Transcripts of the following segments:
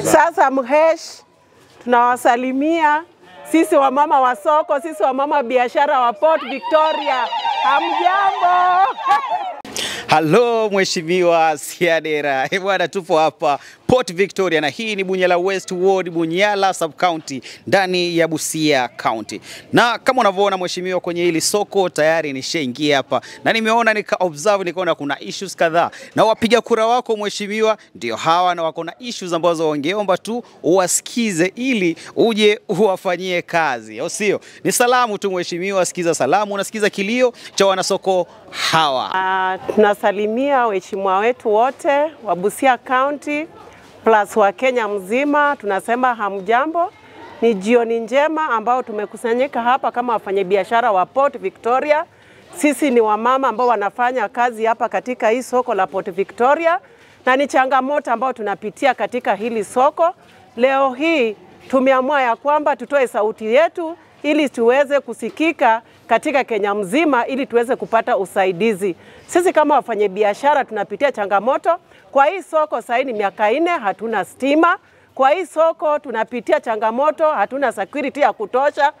Sasa Mhesh, tunawasalimia sisi wamama wa soko, sisi wamama biashara wa Port Victoria. Hamjambo? Hello Mheshimiwa Siadera. Bwana, tupo hapa Port Victoria na hii ni Bunyala West Ward, Bunyala Sub County ndani ya Busia County. Na kama unavyoona Mheshimiwa, kwenye hili soko tayari nishaingia hapa na nimeona nikaona kuna issues kadhaa. Na wapiga kura wako Mheshimiwa ndio hawa, na wako na issues ambazo wangeomba tu uwasikize ili uje uwafanyie kazi. Au sio? Ni salamu tu Mheshimiwa, sikiza salamu, unasikiza kilio cha wanasoko hawa. Tunasalimia waheshimiwa wetu wote wa Busia County plus wa Kenya mzima. Tunasema hamjambo. Ni jioni njema ambao tumekusanyika hapa kama wafanyabiashara wa Port Victoria. Sisi ni wamama ambao wanafanya kazi hapa katika hii soko la Port Victoria, na ni changamoto ambao tunapitia katika hili soko. Leo hii tumeamua ya kwamba tutoe sauti yetu ili tuweze kusikika katika Kenya mzima, ili tuweze kupata usaidizi. Sisi kama wafanyabiashara tunapitia changamoto. Kwa hii soko sasa ni miaka 4 hatuna stima. Kwa hii soko tunapitia changamoto, hatuna security ya kutosha.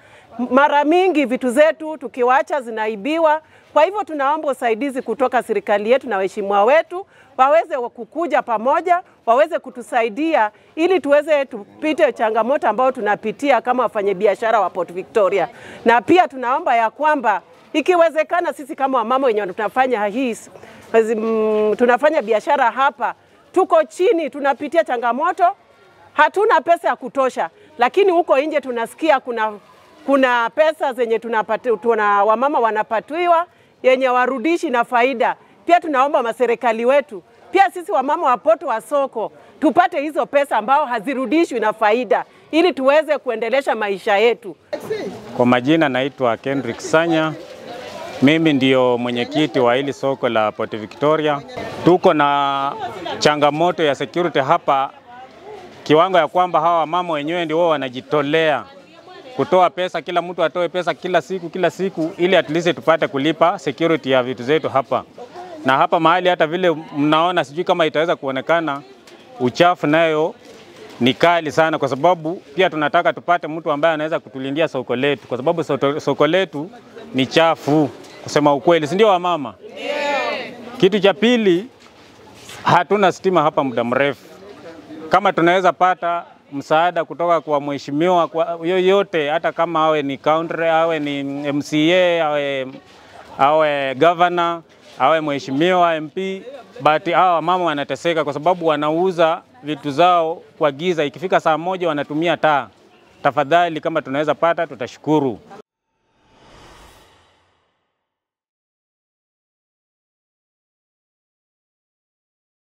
Mara mingi vitu zetu tukiwacha zinaibiwa. Kwa hivyo tunaomba usaidizi kutoka serikali yetu na waheshimiwa wetu waweze kukuja pamoja, waweze kutusaidia ili tuweze tupite changamoto ambao tunapitia kama wafanyabiashara wa Port Victoria. Na pia tunaomba ya kwamba ikiwezekana sisi kama wamama wenye tunafanya biashara hapa, tuko chini, tunapitia changamoto, hatuna pesa ya kutosha, lakini huko nje tunasikia kuna pesa zenye wamama wanapatiwa yenye warudishi na faida. Pia tunaomba maserikali wetu, pia sisi wamama wa Port wa soko, tupate hizo pesa ambao hazirudishwi na faida ili tuweze kuendelesha maisha yetu. Kwa majina naitwa Kendrick Sanya. Mimi ndio mwenyekiti wa hili soko la Port Victoria. Tuko na changamoto ya security hapa, kiwango ya kwamba hawa mama wenyewe ndio wanajitolea kutoa pesa, kila mtu atoe pesa kila siku ili at least tupate kulipa security ya vitu zetu hapa. Na hapa mahali hata vile mnaona, sijui kama itaweza kuonekana, uchafu nayo ni kali sana, kwa sababu pia tunataka tupate mtu ambaye anaweza kutulindia soko letu, kwa sababu soko letu ni chafu kusema ukweli, si ndio wamama? Kitu cha pili, hatuna stima hapa muda mrefu. Kama tunaweza pata msaada kutoka kwa mheshimiwa kwa yoyote, hata kama awe ni county, awe ni MCA, awe governor, awe mheshimiwa MP, but hawa mama wanateseka kwa sababu wanauza vitu zao kwa giza. Ikifika saa 1 wanatumia taa. Tafadhali kama tunaweza pata tutashukuru.